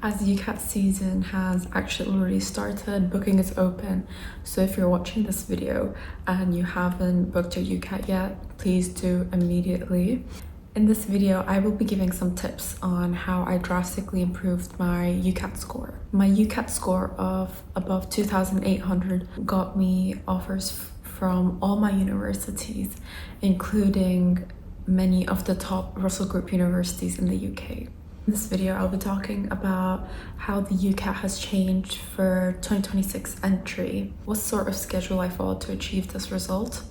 As UCAT season has actually already started, booking is open. So if you're watching this video and you haven't booked your UCAT yet, please do immediately. In this video, I will be giving some tips on how I drastically improved my UCAT score. My UCAT score of above 2,800 got me offers from all my universities, including many of the top Russell Group universities in the UK. In this video, I'll be talking about how the UCAT has changed for 2026 entry, what sort of schedule I followed to achieve this result,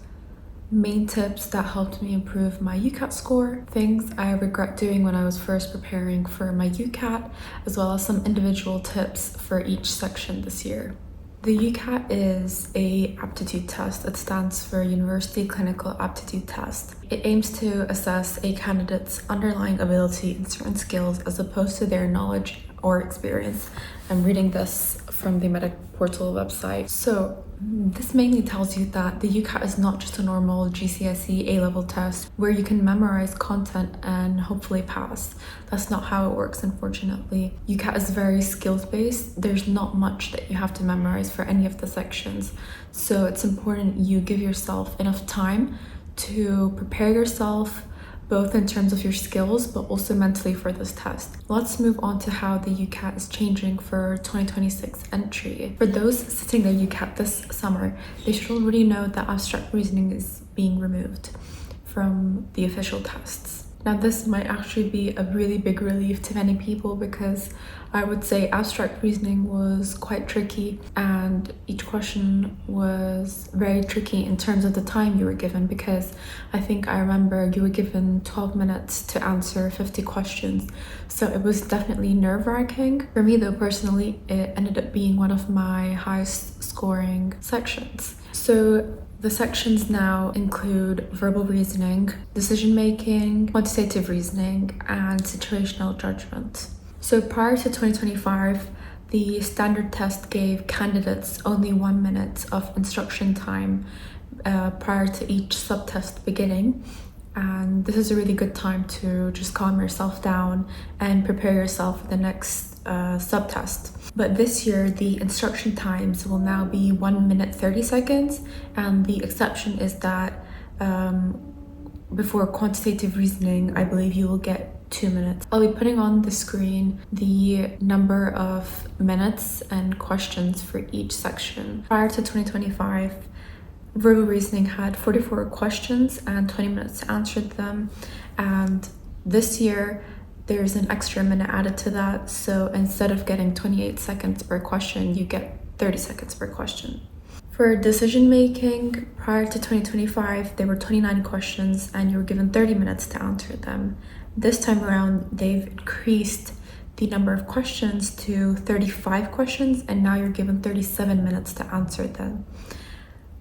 main tips that helped me improve my UCAT score, things I regret doing when I was first preparing for my UCAT, as well as some individual tips for each section this year. The UCAT is an aptitude test. It stands for University Clinical Aptitude Test. It aims to assess a candidate's underlying ability in certain skills as opposed to their knowledge or experience. I'm reading this from the Medic Portal website. So this mainly tells you that the UCAT is not just a normal GCSE A-level test where you can memorize content and hopefully pass. That's not how it works, unfortunately. UCAT is very skills-based. There's not much that you have to memorize for any of the sections. So it's important you give yourself enough time to prepare yourself both in terms of your skills, but also mentally for this test. Let's move on to how the UCAT is changing for 2026 entry. For those sitting their UCAT this summer, they should already know that abstract reasoning is being removed from the official tests. Now, this might actually be a really big relief to many people because I would say abstract reasoning was quite tricky and each question was very tricky in terms of the time you were given, because I think I remember you were given 12 minutes to answer 50 questions. So it was definitely nerve-wracking. For me though, personally, it ended up being one of my highest scoring sections. So the sections now include verbal reasoning, decision-making, quantitative reasoning, and situational judgment. So prior to 2025, the standard test gave candidates only 1 minute of instruction time prior to each subtest beginning. And this is a really good time to just calm yourself down and prepare yourself for the next subtest. But this year, the instruction times will now be 1 minute 30 seconds, and the exception is that before quantitative reasoning, I believe you will get 2 minutes. I'll be putting on the screen the number of minutes and questions for each section. Prior to 2025, verbal reasoning had 44 questions and 20 minutes to answer them, and this year there's an extra minute added to that, so instead of getting 28 seconds per question, you get 30 seconds per question. For decision making, prior to 2025, there were 29 questions and you were given 30 minutes to answer them. This time around, they've increased the number of questions to 35 questions, and now you're given 37 minutes to answer them.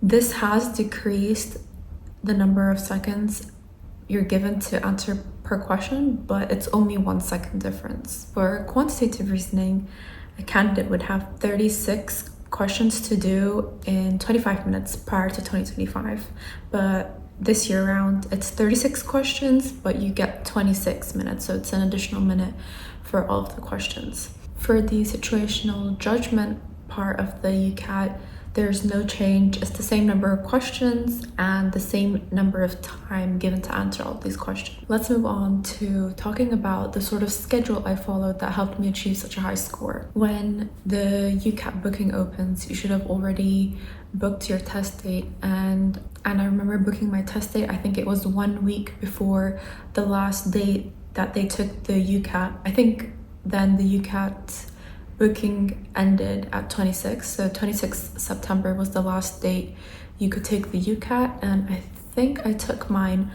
This has decreased the number of seconds you're given to answer per question, but it's only 1 second difference. For quantitative reasoning, a candidate would have 36 questions to do in 25 minutes prior to 2025, but this year around it's 36 questions, but you get 26 minutes, so it's an additional minute for all of the questions. For the situational judgment part of the UCAT, there's no change. It's the same number of questions and the same number of time given to answer all of these questions. Let's move on to talking about the sort of schedule I followed that helped me achieve such a high score. When the UCAT booking opens, you should have already booked your test date, and I remember booking my test date, I think it was 1 week before the last date that they took the UCAT. I think then the UCAT booking ended at 26, so 26 September was the last date you could take the UCAT, and I think I took mine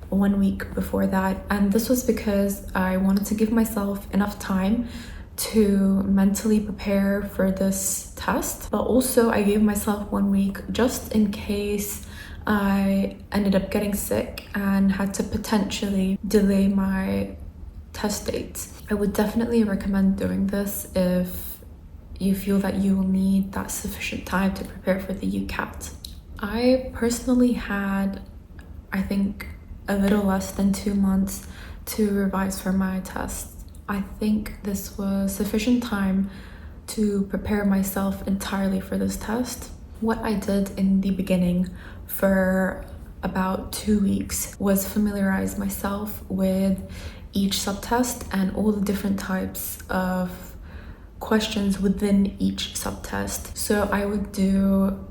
1 week before that, and this was because I wanted to give myself enough time to mentally prepare for this test, but also I gave myself 1 week just in case I ended up getting sick and had to potentially delay my test dates. I would definitely recommend doing this if you feel that you will need that sufficient time to prepare for the UCAT. I personally had, I think, a little less than 2 months to revise for my test. I think this was sufficient time to prepare myself entirely for this test. What I did in the beginning for about 2 weeks was familiarize myself with each subtest and all the different types of questions within each subtest. So I would do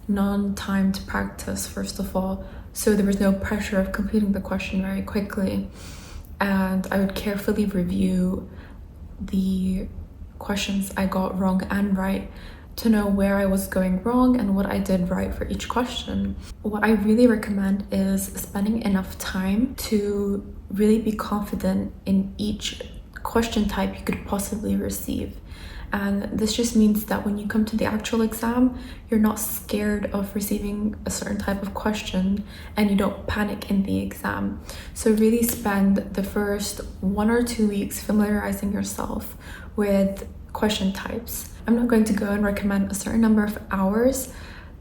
non-timed practice first of all, so there was no pressure of completing the question very quickly, and I would carefully review the questions I got wrong and right to know where I was going wrong and what I did right for each question. What I really recommend is spending enough time to really be confident in each question type you could possibly receive. And this just means that when you come to the actual exam, you're not scared of receiving a certain type of question and you don't panic in the exam. So really spend the first 1 or 2 weeks familiarizing yourself with question types. I'm not going to go and recommend a certain number of hours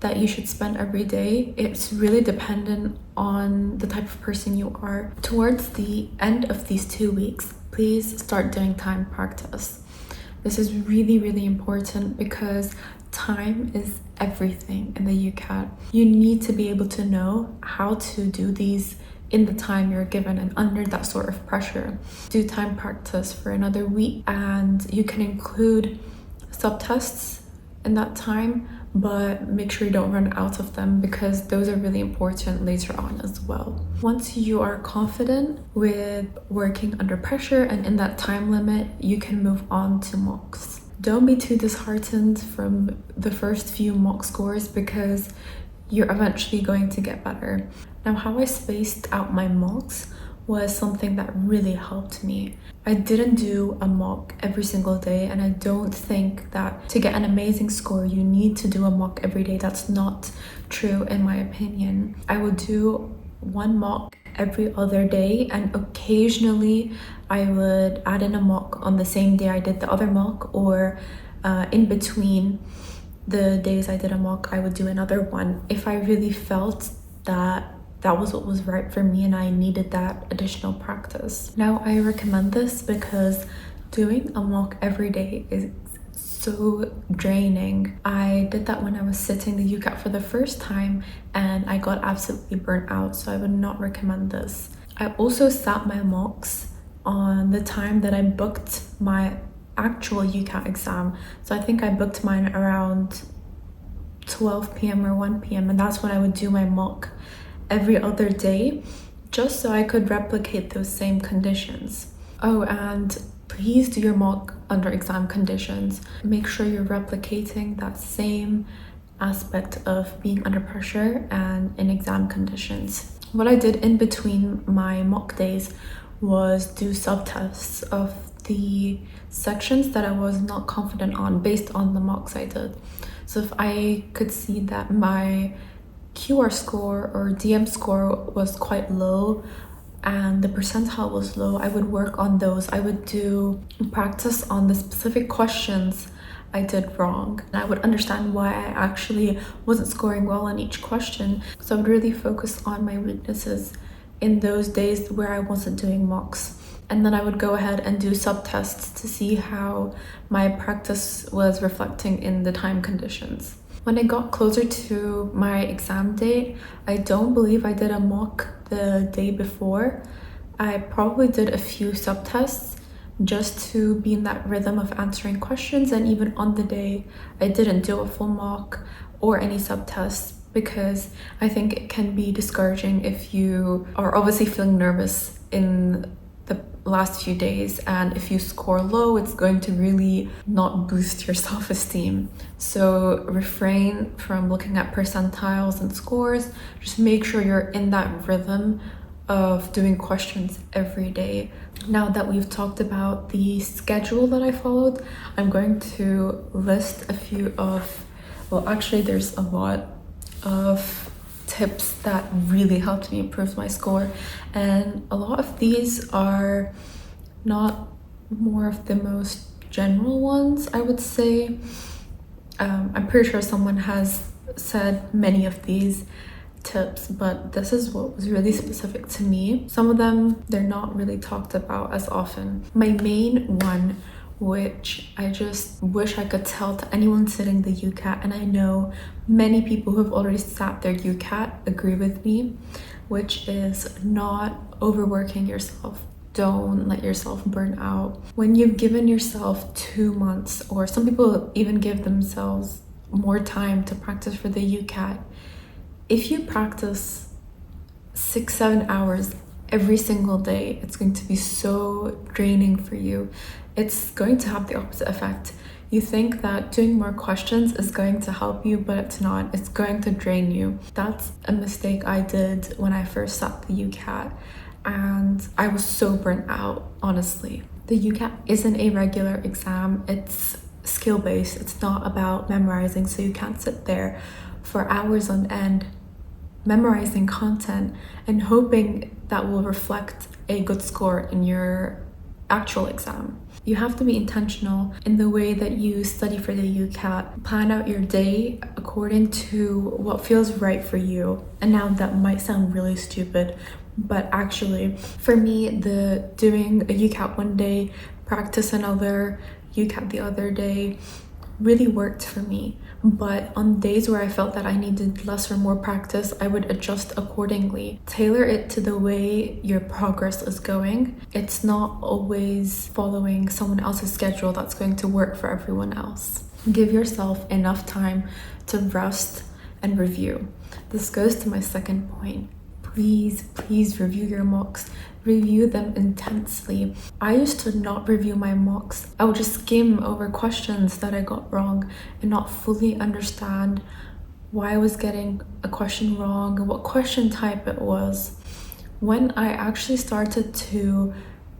that you should spend every day. It's really dependent on the type of person you are. Towards the end of these 2 weeks, please start doing time practice. This is really, really important because time is everything in the UCAT. You need to be able to know how to do these in the time you're given and under that sort of pressure. Do time practice for another week, and you can include subtests in that time, but make sure you don't run out of them because those are really important later on as well. Once you are confident with working under pressure and in that time limit, you can move on to mocks. Don't be too disheartened from the first few mock scores because you're eventually going to get better. Now, how I spaced out my mocks was something that really helped me. I didn't do a mock every single day, and I don't think that to get an amazing score you need to do a mock every day. That's not true in my opinion. I would do one mock every other day, and occasionally I would add in a mock on the same day I did the other mock, or in between the days I did a mock I would do another one if I really felt that that was what was right for me and I needed that additional practice. Now, I recommend this because doing a mock every day is so draining. I did that when I was sitting the UCAT for the first time and I got absolutely burnt out, so I would not recommend this. I also sat my mocks on the time that I booked my actual UCAT exam. So I think I booked mine around 12 p.m. or 1 p.m. and that's when I would do my mock every other day, just so I could replicate those same conditions. Oh, and please do your mock under exam conditions. Make sure you're replicating that same aspect of being under pressure and in exam conditions. What I did in between my mock days was do subtests of the sections that I was not confident on based on the mocks I did. So if I could see that my QR score or DM score was quite low and the percentile was low, I would work on those. I would do practice on the specific questions I did wrong, and I would understand why I actually wasn't scoring well on each question. So I would really focus on my weaknesses in those days where I wasn't doing mocks. And then I would go ahead and do subtests to see how my practice was reflecting in the time conditions. When I got closer to my exam date, I don't believe I did a mock the day before. I probably did a few subtests just to be in that rhythm of answering questions, and even on the day I didn't do a full mock or any subtests because I think it can be discouraging if you are obviously feeling nervous in the last few days, and if you score low, it's going to really not boost your self-esteem. So refrain from looking at percentiles and scores. Just make sure you're in that rhythm of doing questions every day. Now that we've talked about the schedule that I followed, I'm going to list a few of, well, actually there's a lot of tips that really helped me improve my score, and a lot of these are not more of the most general ones, I would say. I'm pretty sure someone has said many of these tips, but this is what was really specific to me. Some of them, they're not really talked about as often. My main one, which I just wish I could tell to anyone sitting the UCAT, and I know many people who have already sat their UCAT agree with me, which is not overworking yourself. Don't let yourself burn out. When you've given yourself 2 months, or some people even give themselves more time to practice for the UCAT, if you practice 6-7 hours every single day, it's going to be so draining for you. It's going to have the opposite effect. You think that doing more questions is going to help you, but it's not. It's going to drain you. That's a mistake I did when I first sat the UCAT, and I was so burnt out, honestly. The UCAT isn't a regular exam. It's skill-based. It's not about memorizing, so you can't sit there for hours on end memorizing content and hoping that will reflect a good score in your actual exam. You have to be intentional in the way that you study for the UCAT. Plan out your day according to what feels right for you. And now that might sound really stupid, but actually for me, the doing a UCAT one day, practice another, UCAT the other day really worked for me. But on days where I felt that I needed less or more practice, I would adjust accordingly. Tailor it to the way your progress is going. It's not always following someone else's schedule that's going to work for everyone else. Give yourself enough time to rest and review. This goes to my second point. Please review your mocks. Review them intensely. I used to not review my mocks. I would just skim over questions that I got wrong and not fully understand why I was getting a question wrong and what question type it was. When I actually started to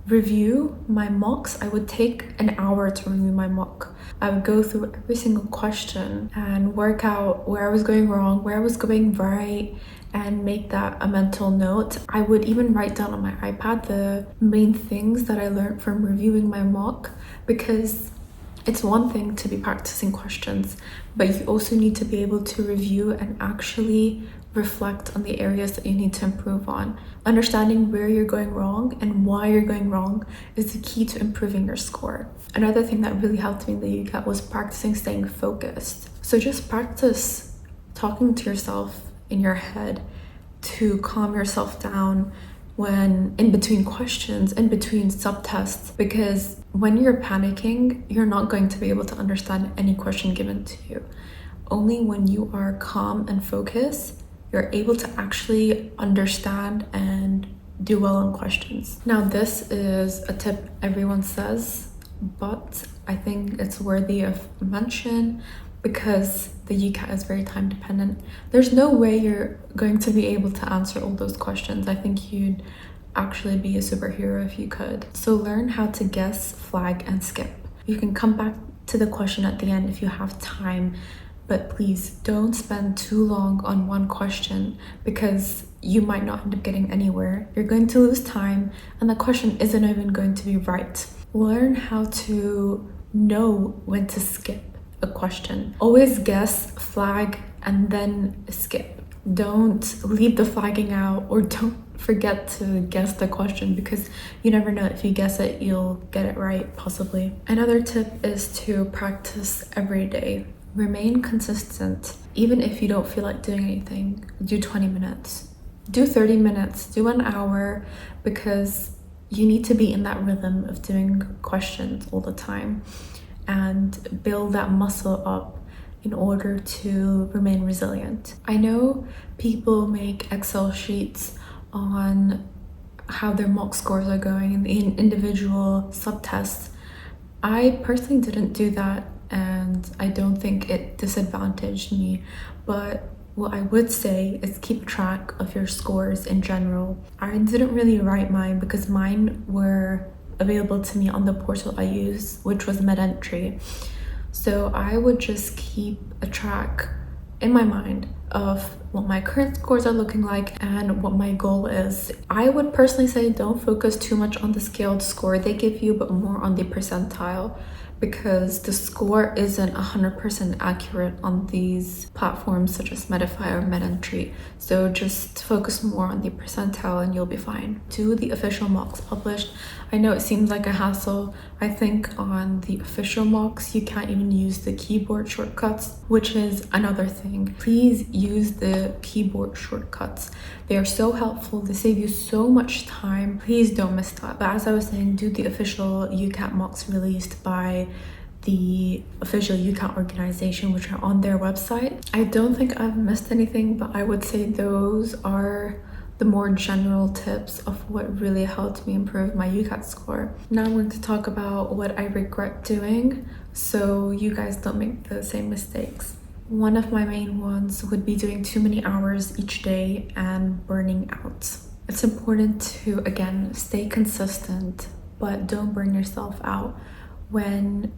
review my mocks, I would take an hour to review my mock. I would go through every single question and work out where I was going wrong, where I was going right, and make that a mental note. I would even write down on my iPad the main things that I learned from reviewing my mock, because it's one thing to be practicing questions, but you also need to be able to review and actually reflect on the areas that you need to improve on. Understanding where you're going wrong and why you're going wrong is the key to improving your score. Another thing that really helped me in the UCAT was practicing staying focused. So just practice talking to yourself in your head to calm yourself down when in between questions, in between subtests, because when you're panicking, you're not going to be able to understand any question given to you. Only when you are calm and focused, you're able to actually understand and do well on questions. Now, this is a tip everyone says, but I think it's worthy of mention because the UCAT is very time dependent. There's no way you're going to be able to answer all those questions. I think you'd actually be a superhero if you could. So learn how to guess, flag, and skip. You can come back to the question at the end if you have time, but please don't spend too long on one question because you might not end up getting anywhere. You're going to lose time and the question isn't even going to be right. Learn how to know when to skip a question. Always guess, flag, and then skip. Don't leave the flagging out, or don't forget to guess the question, because you never know, if you guess it, you'll get it right, possibly. Another tip is to practice every day. Remain consistent. Even if you don't feel like doing anything, do 20 minutes. Do 30 minutes, do an hour, because you need to be in that rhythm of doing questions all the time and build that muscle up in order to remain resilient. I know people make Excel sheets on how their mock scores are going in the individual subtests. I personally didn't do that, and I don't think it disadvantaged me, but what I would say is keep track of your scores in general. I didn't really write mine because mine were available to me on the portal I use, which was MedEntry. So I would just keep a track in my mind of what my current scores are looking like and what my goal is. I would personally say don't focus too much on the scaled score they give you, but more on the percentile, because the score isn't 100% accurate on these platforms such as Medify or MedEntry. So just focus more on the percentile and you'll be fine. Do the official mocks published. I know it seems like a hassle. I think on the official mocks you can't even use the keyboard shortcuts, which is another thing. Please use the keyboard shortcuts. They are so helpful. They save you so much time. Please don't miss that. But as I was saying, do the official UCAT mocks released by the official UCAT organization, which are on their website. I don't think I've missed anything, but I would say those are the more general tips of what really helped me improve my UCAT score. Now I'm going to talk about what I regret doing so you guys don't make the same mistakes. One of my main ones would be doing too many hours each day and burning out. It's important to, again, stay consistent, but don't burn yourself out. When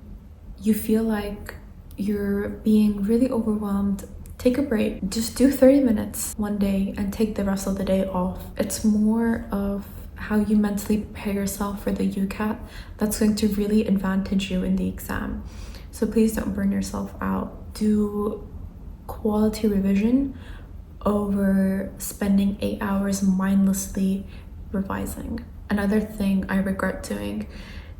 you feel like you're being really overwhelmed, take a break. Just do 30 minutes one day and take the rest of the day off. It's more of how you mentally prepare yourself for the UCAT that's going to really advantage you in the exam. So please don't burn yourself out. Do quality revision over spending 8 hours mindlessly revising. Another thing I regret doing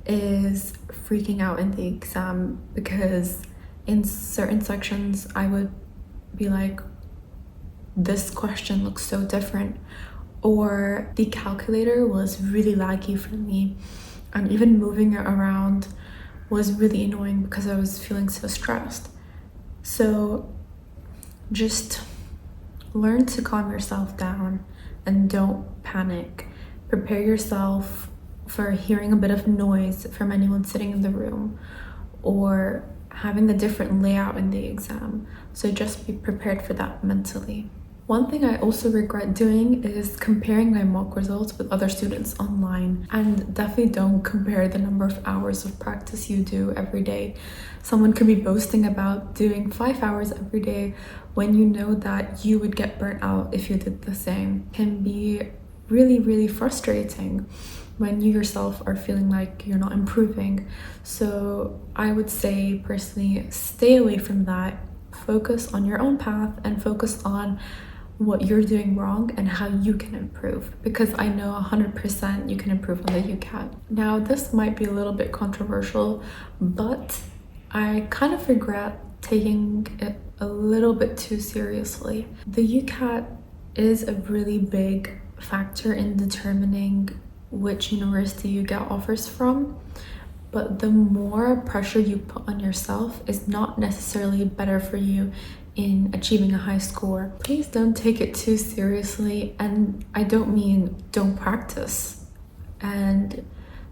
is freaking out in the exam, because in certain sections I would be like, this question looks so different, or the calculator was really laggy for me, and even moving it around was really annoying because I was feeling so stressed. So just learn to calm yourself down and don't panic. Prepare yourself for hearing a bit of noise from anyone sitting in the room or having a different layout in the exam. So just be prepared for that mentally. One thing I also regret doing is comparing my mock results with other students online, and definitely don't compare the number of hours of practice you do every day. Someone could be boasting about doing 5 hours every day when you know that you would get burnt out if you did the same. It can be really frustrating when you yourself are feeling like you're not improving. So I would say personally, stay away from that. Focus on your own path and focus on what you're doing wrong and how you can improve, because I know 100% you can improve on the UCAT. Now this might be a little bit controversial, but I kind of regret taking it a little bit too seriously. The UCAT is a really big factor in determining which university you get offers from, but the more pressure you put on yourself is not necessarily better for you in achieving a high score. Please don't take it too seriously, and I don't mean don't practice and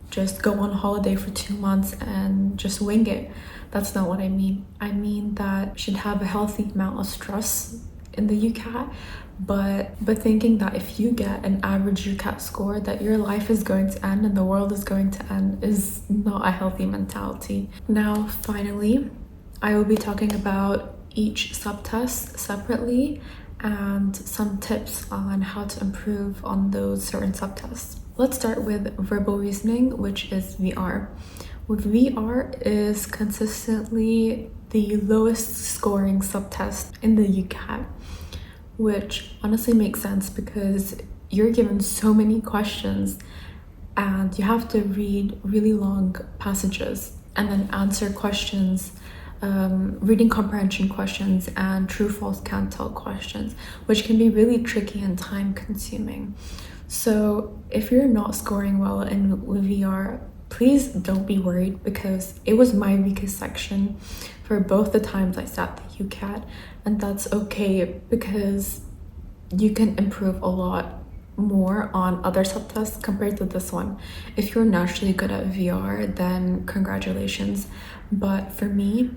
just go on holiday for 2 months and just wing it. That's not what I mean. I mean that you should have a healthy amount of stress in the UCAT, but thinking that if you get an average UCAT score that your life is going to end and the world is going to end is not a healthy mentality. Now finally, I will be talking about each subtest separately and some tips on how to improve on those certain subtests. Let's start with verbal reasoning, which is VR. With VR is consistently the lowest scoring subtest in the UCAT, which honestly makes sense because you're given so many questions and you have to read really long passages and then answer questions, reading comprehension questions and true false can't tell questions, which can be really tricky and time consuming. So if you're not scoring well in VR, please don't be worried, because it was my weakest section for both the times I sat the UCAT, and that's okay because you can improve a lot more on other subtests compared to this one. If you're naturally good at VR, then congratulations. But for me,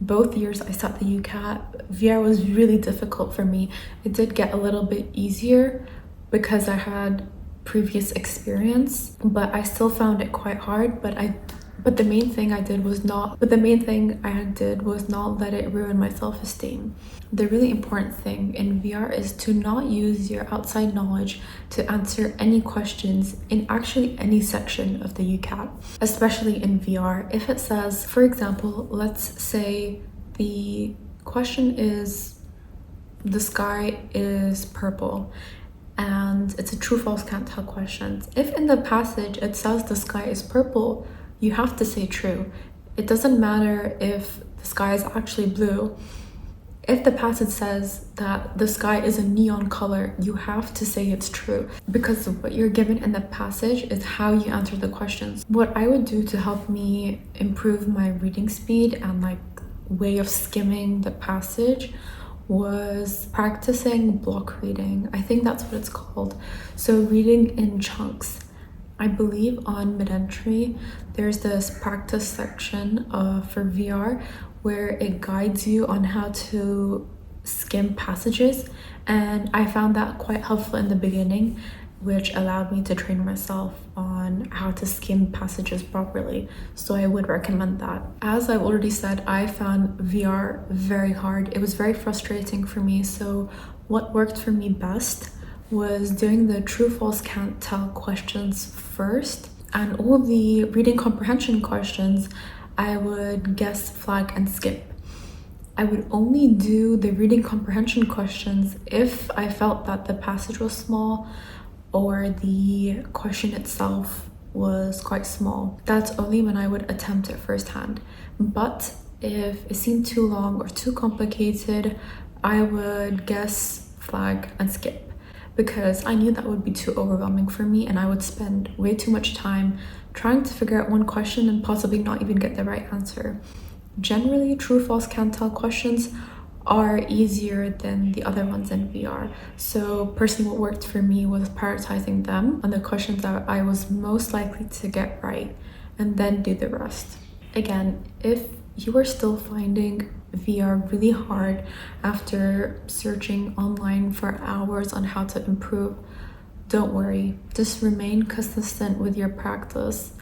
both years I sat the UCAT, VR was really difficult for me. It did get a little bit easier because I had previous experience, but I still found it quite hard. But I But the main thing I did was not let it ruin my self-esteem. The really important thing in VR is to not use your outside knowledge to answer any questions in actually any section of the UCAT, especially in VR. If it says, for example, let's say the question is the sky is purple and it's a true false can't tell question. If in the passage it says the sky is purple, you have to say true. It doesn't matter if the sky is actually blue. If the passage says that the sky is a neon color, you have to say it's true, because what you're given in the passage is how you answer the questions. What I would do to help me improve my reading speed and like way of skimming the passage was practicing block reading. I think that's what it's called. So reading in chunks. I believe on mid-entry there's this practice section for VR where it guides you on how to skim passages, and I found that quite helpful in the beginning, which allowed me to train myself on how to skim passages properly. So I would recommend that. As I've already said, I found VR very hard. It was very frustrating for me. So what worked for me best was doing the true false can't tell questions first, and all the reading comprehension questions I would guess, flag, and skip. I would only do the reading comprehension questions if I felt that the passage was small or the question itself was quite small. That's only when I would attempt it firsthand. But if it seemed too long or too complicated, I would guess, flag, and skip, because I knew that would be too overwhelming for me and I would spend way too much time trying to figure out one question and possibly not even get the right answer. Generally, true false can't tell questions are easier than the other ones in VR. So personally, what worked for me was prioritizing them on the questions that I was most likely to get right, and then do the rest. Again, if you are still finding VR really hard after searching online for hours on how to improve, don't worry. Just remain consistent with your practice.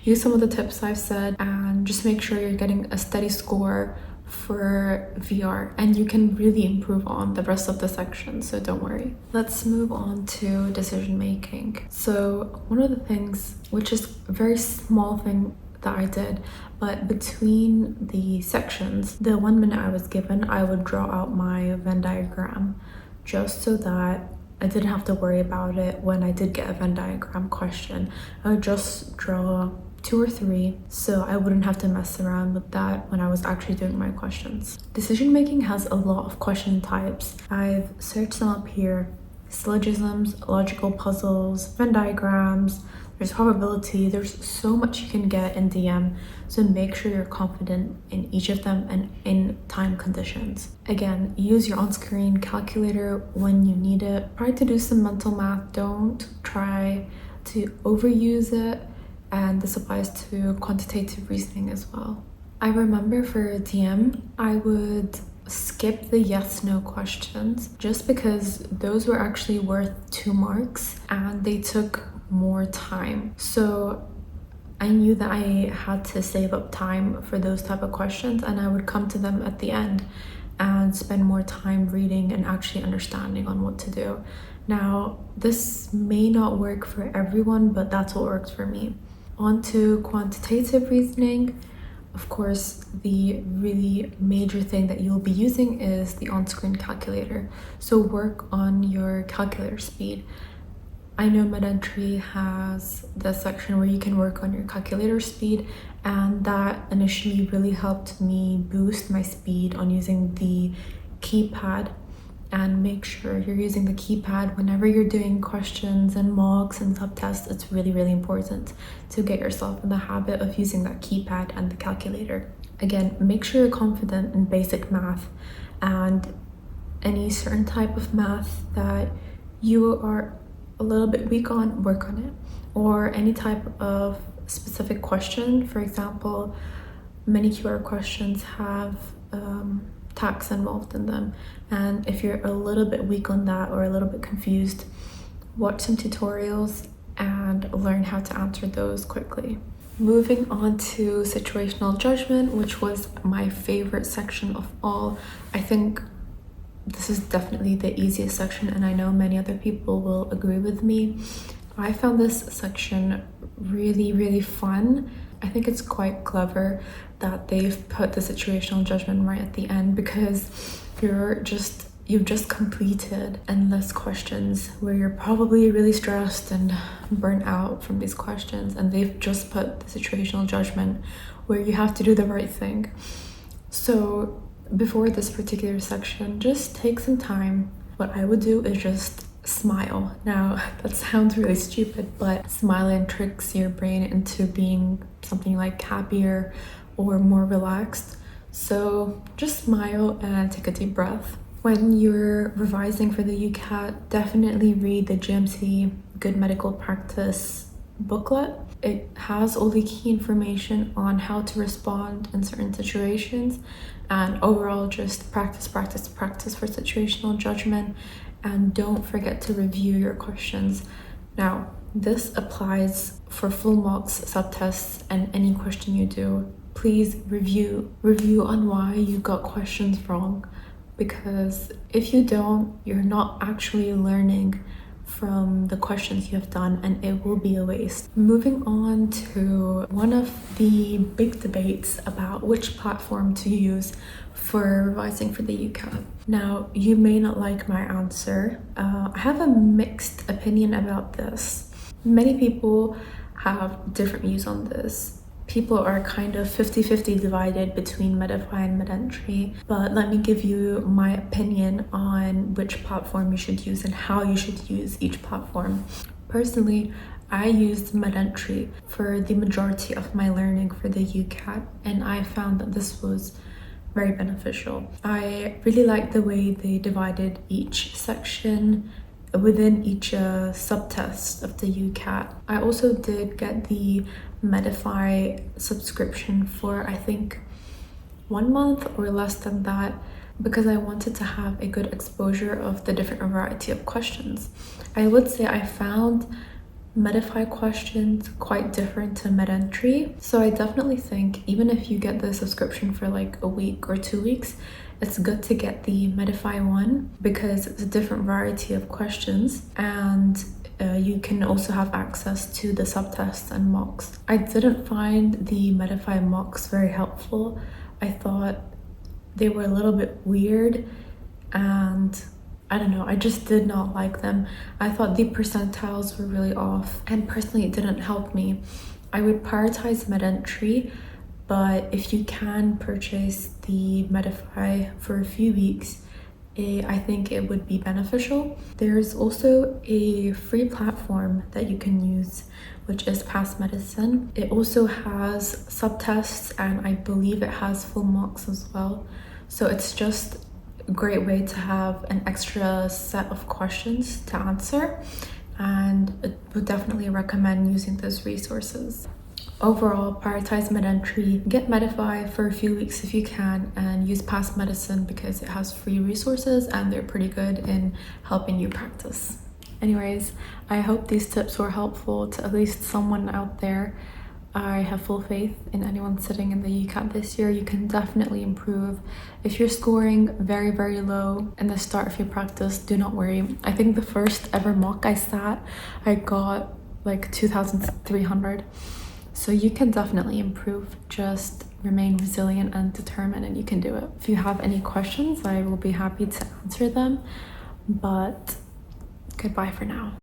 Use some of the tips I've said and just make sure you're getting a steady score for VR, and you can really improve on the rest of the section, so don't worry. Let's move on to decision making. So one of the things, which is a very small thing that I did, but between the sections, the 1 minute I was given, I would draw out my Venn diagram just so that I didn't have to worry about it when I did get a Venn diagram question. I would just draw 2 or 3, so I wouldn't have to mess around with that when I was actually doing my questions. Decision making has a lot of question types. I've searched them up here: syllogisms, logical puzzles, Venn diagrams, there's probability. There's so much you can get in DM, so make sure you're confident in each of them and in time conditions. Again, use your on-screen calculator when you need it. Try to do some mental math. Don't try to overuse it, and this applies to quantitative reasoning as well. I remember for DM, I would skip the yes/no questions just because those were actually worth 2 marks and they took more time. So I knew that I had to save up time for those type of questions, and I would come to them at the end and spend more time reading and actually understanding on what to do. Now, this may not work for everyone, but that's what works for me. On to quantitative reasoning. Of course, the really major thing that you'll be using is the on-screen calculator. So work on your calculator speed. I know mid-entry has the section where you can work on your calculator speed, and that initially really helped me boost my speed on using the keypad. And make sure you're using the keypad whenever you're doing questions and mocks and subtests. It's really, really important to get yourself in the habit of using that keypad and the calculator. Again, make sure you're confident in basic math, and any certain type of math that you are a little bit weak on, work on it. Or any type of specific question. For example, many QR questions have tax involved in them, and if you're a little bit weak on that or a little bit confused, watch some tutorials and learn how to answer those quickly. Moving on to situational judgment, which was my favorite section of all. I think this is definitely the easiest section, and I know many other people will agree with me. I found this section really fun. I think it's quite clever that they've put the situational judgment right at the end, because you've just completed endless questions where you're probably really stressed and burnt out from these questions, and they've just put the situational judgment where you have to do the right thing. So before this particular section, just take some time. What I would do is just smile. Now that sounds really stupid, but smiling tricks your brain into being something like happier or more relaxed. So just smile and take a deep breath. When you're revising for the UCAT, definitely read the GMC Good Medical Practice booklet. It has all the key information on how to respond in certain situations, and overall just practice for situational judgment, and don't forget to review your questions. Now, this applies for full mocks, subtests, and any question you do. Please review on why you got questions wrong, because if you don't, you're not actually learning from the questions you have done, and it will be a waste. Moving on to one of the big debates about which platform to use for revising for the UCAT. Now, you may not like my answer. I have a mixed opinion about this. Many people have different views on this. People are kind of 50-50 divided between Medify and MedEntry, but let me give you my opinion on which platform you should use and how you should use each platform. Personally, I used MedEntry for the majority of my learning for the UCAT, and I found that this was very beneficial. I really liked the way they divided each section within each subtest of the UCAT. I also did get the Medify subscription for I think 1 month or less than that, because I wanted to have a good exposure of the different variety of questions. I would say I found Medify questions quite different to MedEntry, so I definitely think even if you get the subscription for like a week or 2 weeks, it's good to get the Medify one, because it's a different variety of questions, and you can also have access to the subtests and mocks. I didn't find the Medify mocks very helpful. I thought they were a little bit weird, and I don't know, I just did not like them. I thought the percentiles were really off, and personally it didn't help me. I would prioritize MedEntry, but if you can purchase the Medify for a few weeks, I think it would be beneficial. There's also a free platform that you can use, which is Past Medicine. It also has subtests, and I believe it has full mocks as well. So it's just a great way to have an extra set of questions to answer, and I would definitely recommend using those resources. Overall, prioritize MedEntry, get Medify for a few weeks if you can, and use Past Medicine because it has free resources and they're pretty good in helping you practice. Anyways, I hope these tips were helpful to at least someone out there. I have full faith in anyone sitting in the UCAT this year. You can definitely improve. If you're scoring very low in the start of your practice, do not worry. I think the first ever mock I sat, I got like 2,300. So you can definitely improve. Just remain resilient and determined, and you can do it. If you have any questions, I will be happy to answer them, but goodbye for now.